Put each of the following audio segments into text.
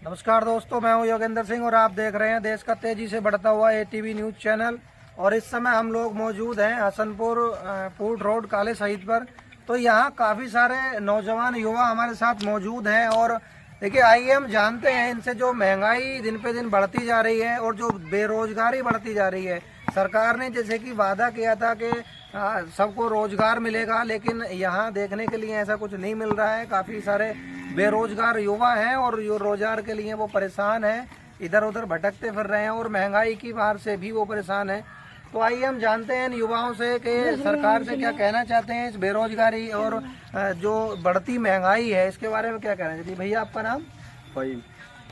नमस्कार दोस्तों, मैं हूं योगेंद्र सिंह और आप देख रहे हैं देश का तेजी से बढ़ता हुआ एटीवी न्यूज चैनल। और इस समय हम लोग मौजूद हैं हसनपुर पुट रोड काले शहीद पर। तो यहाँ काफ़ी सारे नौजवान युवा हमारे साथ मौजूद हैं। और देखिए, आइए हम जानते हैं इनसे, जो महंगाई दिन पे दिन बढ़ती जा रही है और जो बेरोजगारी बढ़ती जा रही है। सरकार ने जैसे कि वादा किया था कि सबको रोजगार मिलेगा, लेकिन यहाँ देखने के लिए ऐसा कुछ नहीं मिल रहा है। काफ़ी सारे बेरोजगार युवा हैं और जो रोजगार के लिए वो परेशान हैं, इधर उधर भटकते फिर रहे हैं और महंगाई की मार से भी वो परेशान हैं। तो आइए हम जानते हैं इन युवाओं से कि सरकार से क्या कहना चाहते हैं इस बेरोजगारी और जो बढ़ती महंगाई है इसके बारे में क्या कहना चाहते हैं। भैया, आपका नाम?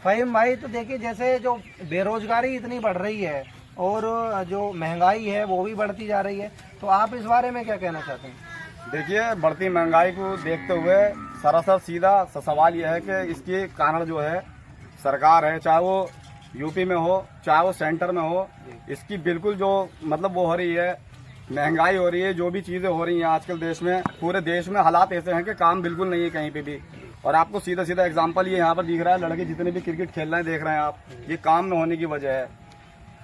फहीम भाई, तो देखिए, जैसे जो बेरोजगारी इतनी बढ़ रही है और जो महंगाई है वो भी बढ़ती जा रही है, तो आप इस बारे में क्या कहना चाहते हैं? देखिए, बढ़ती महंगाई को देखते हुए सरासर सीधा सवाल यह है कि इसके कारण जो है सरकार है, चाहे वो यूपी में हो चाहे वो सेंटर में हो, इसकी बिल्कुल जो मतलब वो हो रही है, महंगाई हो रही है, जो भी चीजें हो रही हैं आजकल देश में, पूरे देश में हालात ऐसे हैं कि काम बिल्कुल नहीं है कहीं पे भी। और आपको सीधा सीधा एग्जांपल ये यहाँ पर दिख रहा है, लड़के जितने भी क्रिकेट खेल रहे हैं देख रहे हैं आप, ये काम न होने की वजह है।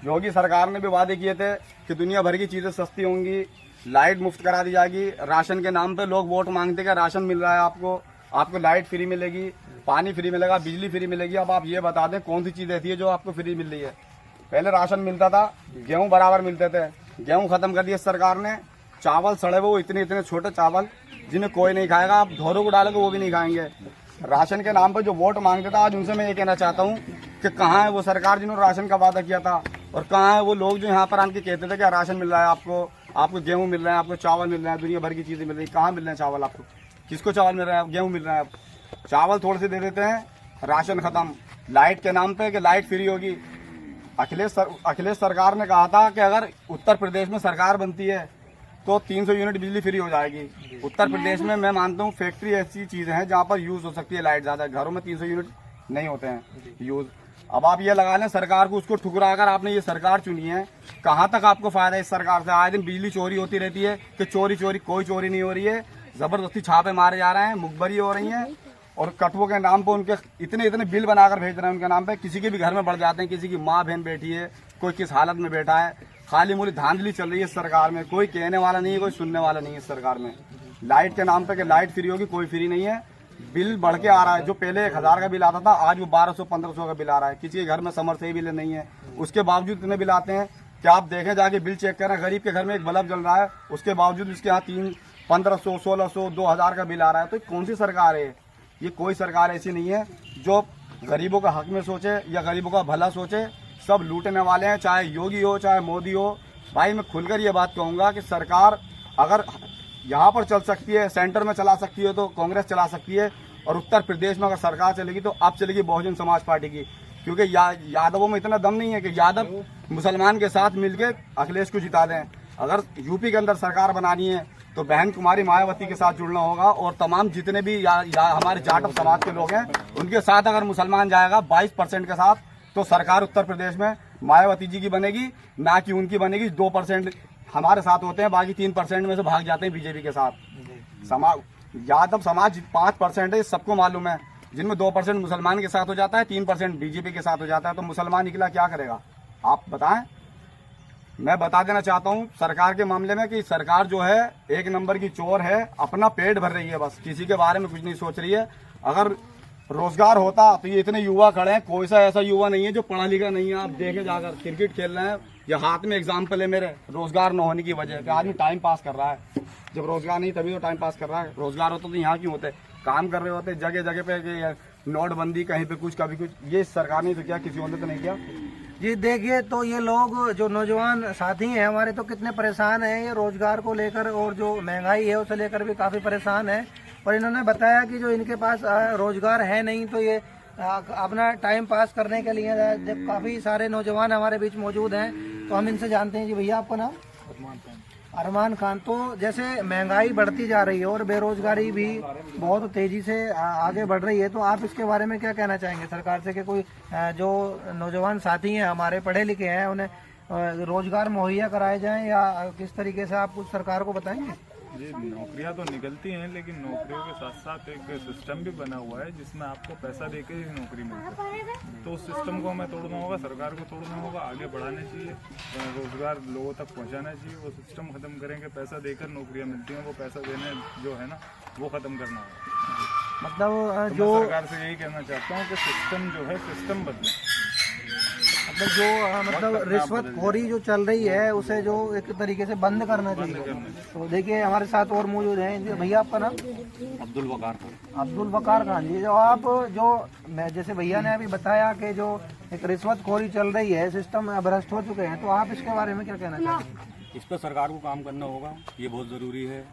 योगी सरकार ने भी वादे किए थे कि दुनिया भर की चीजें सस्ती होंगी, लाइट मुफ्त करा दी जाएगी, राशन के नाम पे लोग वोट मांगते हैं, राशन मिल रहा है आपको लाइट फ्री मिलेगी, पानी फ्री मिलेगा, बिजली फ्री मिलेगी। अब आप ये बता दें कौन सी चीज ऐसी है जो आपको फ्री मिल रही है? पहले राशन मिलता था, गेहूं बराबर मिलते थे, गेहूं खत्म कर दिया सरकार ने। चावल सड़े वो इतने इतने छोटे चावल जिन्हें कोई नहीं खाएगा, आप धोरों को डालोगे वो भी नहीं खाएंगे। राशन के नाम पर जो वोट मांगते था, आज उनसे मैं ये कहना चाहता हूँ कि कहाँ है वो सरकार जिन्होंने राशन का वादा किया था, और कहाँ है वो लोग जो यहाँ पर आके कहते थे कि राशन मिल रहा है आपको गेहूं मिल रहा है, आपको चावल मिल रहा है, दुनिया भर की चीजें मिल रही है। कहाँ मिल रहे हैं चावल आपको? किसको चावल मिल रहा है? गेहूं मिल रहा है। चावल थोड़े से दे देते हैं, राशन खत्म। लाइट के नाम पे कि लाइट फ्री होगी। अखिलेश सरकार ने कहा था कि अगर उत्तर प्रदेश में सरकार बनती है तो 300 यूनिट बिजली फ्री हो जाएगी। उत्तर प्रदेश में मैं मानता हूँ फैक्ट्री ऐसी चीजें हैं जहाँ पर यूज हो सकती है लाइट ज्यादा, घरों में 300 यूनिट नहीं होते हैं यूज। अब आप ये लगा लें सरकार को, उसको ठुकरा कर आपने ये सरकार चुनी है, कहाँ तक आपको फायदा है इस सरकार से? आए दिन बिजली चोरी होती रहती है कि चोरी कोई चोरी नहीं हो रही है, जबरदस्ती छापे मारे जा रहे हैं, मुखबरी हो रही है, और कटुओं के नाम पे उनके इतने बिल बनाकर भेज रहे हैं उनके नाम पे। किसी के भी घर में बढ़ जाते हैं, किसी की माँ बहन बैठी है, कोई किस हालत में बैठा है, खाली मूली धांधली चल रही है सरकार में। कोई कहने वाला नहीं है, कोई सुनने वाला नहीं है सरकार में। लाइट के नाम पे कि लाइट फ्री होगी, कोई फ्री नहीं है। बिल बढ़ के आ रहा है, जो पहले 1000 का बिल आता था आज वो 1200-1500 का बिल आ रहा है। किसी के घर में समर से बिल नहीं है, उसके बावजूद इतने बिल आते हैं कि आप देखें जाके बिल चेक करें, गरीब के घर में एक बल्ब जल रहा है, उसके बावजूद उसके यहाँ 1500, 1600, 2000 का बिल आ रहा है। तो कौन सी सरकार है ये? कोई सरकार ऐसी नहीं है जो गरीबों का हक में सोचे या गरीबों का भला सोचे। सब लूटने वाले हैं, चाहे योगी हो चाहे मोदी हो। भाई, मैं खुलकर ये बात कहूंगा कि सरकार अगर यहाँ पर चल सकती है, सेंटर में चला सकती है तो कांग्रेस चला सकती है, और उत्तर प्रदेश में अगर सरकार चलेगी तो अब चलेगी बहुजन समाज पार्टी की। क्योंकि यादवों में इतना दम नहीं है कि यादव मुसलमान के साथ मिलकर अखिलेश को जिता दें। अगर यूपी के अंदर सरकार बनानी है तो बहन कुमारी मायावती के साथ जुड़ना होगा, और तमाम जितने भी हमारे जाटव समाज के लोग हैं उनके साथ अगर मुसलमान जाएगा 22% के साथ, तो सरकार उत्तर प्रदेश में मायावती जी की बनेगी, ना कि उनकी बनेगी। 2% हमारे साथ होते हैं, बाकी 3% में से भाग जाते हैं बीजेपी के साथ। यादव समाज 5% है, सबको मालूम है, जिनमें 2% मुसलमान के साथ हो जाता है, 3% बीजेपी के साथ हो जाता है। तो मुसलमान निकला क्या करेगा आप बताएं? मैं बता देना चाहता हूं सरकार के मामले में कि सरकार जो है एक नंबर की चोर है, अपना पेट भर रही है, बस किसी के बारे में कुछ नहीं सोच रही है। अगर रोजगार होता तो ये इतने युवा खड़े हैं, कोई सा ऐसा युवा नहीं है जो पढ़ा लिखा नहीं है। आप देखे जाकर क्रिकेट खेल रहे हैं, या हाथ में एग्जाम्पल है मेरे, रोजगार न होने की वजह से आदमी टाइम पास कर रहा है। जब रोजगार नहीं तभी तो टाइम पास कर रहा है। रोजगार होता तो यहाँ क्यों होते? काम कर रहे होते जगह जगह पे, नोटबंदी कहीं पे कुछ कभी कुछ। ये सरकार ने तो किया, किसी और ने तो नहीं किया। जी देखिए, तो ये लोग जो नौजवान साथी हैं हमारे, तो कितने परेशान हैं ये रोजगार को लेकर, और जो महंगाई है उसे लेकर भी काफ़ी परेशान है। और इन्होंने बताया कि जो इनके पास रोजगार है नहीं, तो ये अपना टाइम पास करने के लिए काफ़ी सारे नौजवान हमारे बीच मौजूद हैं। तो हम इनसे जानते हैं। जी भैया, आपका नाम? अरमान खान। तो जैसे महंगाई बढ़ती जा रही है और बेरोजगारी भी बहुत तेजी से आगे बढ़ रही है, तो आप इसके बारे में क्या कहना चाहेंगे सरकार से कि कोई जो नौजवान साथी हैं हमारे पढ़े लिखे हैं उन्हें रोजगार मुहैया कराए जाएं, या किस तरीके से आप कुछ सरकार को बताएंगे? जी, नौकरियां तो निकलती हैं, लेकिन नौकरियों के साथ साथ एक सिस्टम भी बना हुआ है जिसमें आपको पैसा देके ही नौकरी मिलती है। तो उस सिस्टम को हमें तोड़ना होगा, सरकार को तोड़ना होगा, आगे बढ़ाना चाहिए, रोजगार लोगों तक पहुंचाना चाहिए। वो सिस्टम खत्म करेंगे, पैसा देकर नौकरियां मिलती हैं, वो पैसा देने जो है ना वो खत्म करना होगा। मतलब तो जो मैं सरकार से यही कहना चाहता हूँ कि सिस्टम जो है सिस्टम बदले। मतलब जो मतलब रिश्वतखोरी जो चल रही है उसे जो एक तरीके से बंद करना चाहिए। तो देखिए हमारे साथ और मौजूद हैं। भैया आपका नाम? अब्दुल वकार अब्दुल वकार खान जी। जो आप जो मैं जैसे भैया ने अभी बताया कि जो एक रिश्वतखोरी चल रही है, सिस्टम भ्रष्ट हो चुके हैं, तो आप इसके बारे में क्या कहना चाहेंगे? इस पर सरकार को काम करना होगा, ये बहुत ज़रूरी है।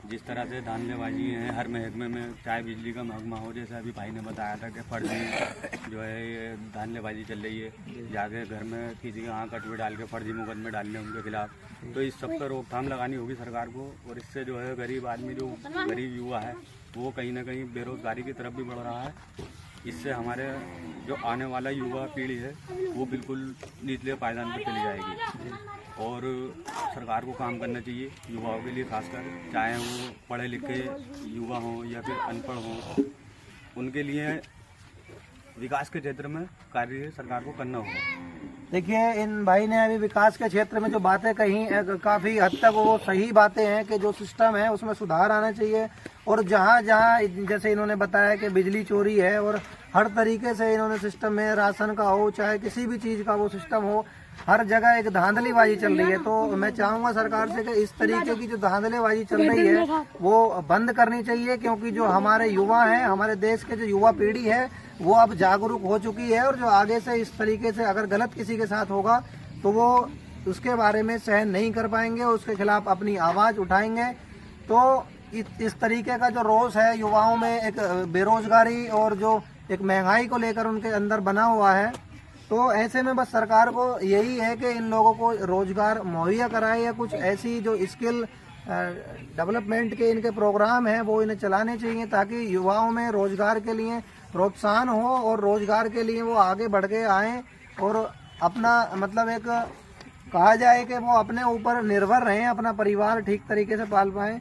जिस तरह से धांधलेबाजी है हर महकमे में, चाहे बिजली का महकमा हो, जैसे अभी भाई ने बताया था कि फर्जी जो है ये धांधलेबाजी चल रही है, जाके घर में किसी के आँख कटवे डाल के फर्जी मुकदमे डालने उनके खिलाफ। तो इस सब पर रोकथाम लगानी होगी सरकार को। और इससे जो है गरीब आदमी, जो गरीब युवा है, वो कहीं ना कहीं बेरोजगारी की तरफ भी बढ़ रहा है। इससे हमारे जो आने वाला युवा पीढ़ी है वो बिल्कुल निचले पायदान पर चली जाएगी। और सरकार को काम करना चाहिए युवाओं के लिए, खासकर चाहे वो पढ़े लिखे युवा हों या फिर अनपढ़ हों, उनके लिए विकास के क्षेत्र में कार्य सरकार को करना होगा। देखिए इन भाई ने अभी विकास के क्षेत्र में जो बातें कही काफी हद तक वो सही बातें हैं कि जो सिस्टम है उसमें सुधार आना चाहिए। और जहाँ जहाँ जैसे इन्होंने बताया कि बिजली चोरी है और हर तरीके से इन्होंने सिस्टम में राशन का हो चाहे किसी भी चीज का वो सिस्टम हो, हर जगह एक धांधलीबाजी चल रही है। तो मैं चाहूंगा सरकार से कि इस तरीके की जो धांधलीबाजी चल रही है वो बंद करनी चाहिए, क्योंकि जो हमारे युवा हैं, हमारे देश के जो युवा पीढ़ी है वो अब जागरूक हो चुकी है। और जो आगे से इस तरीके से अगर गलत किसी के साथ होगा तो वो उसके बारे में सहन नहीं कर पाएंगे, उसके खिलाफ अपनी आवाज उठाएंगे। तो इस तरीके का जो रोष है युवाओं में, एक बेरोजगारी और जो एक महंगाई को लेकर उनके अंदर बना हुआ है, तो ऐसे में बस सरकार को यही है कि इन लोगों को रोजगार मुहैया कराए या कुछ ऐसी जो स्किल डेवलपमेंट के इनके प्रोग्राम हैं वो इन्हें चलाने चाहिए, ताकि युवाओं में रोजगार के लिए प्रोत्साहन हो और रोजगार के लिए वो आगे बढ़ के आएँ और अपना मतलब एक कहा जाए कि वो अपने ऊपर निर्भर रहें, अपना परिवार ठीक तरीके से पाल पाएं।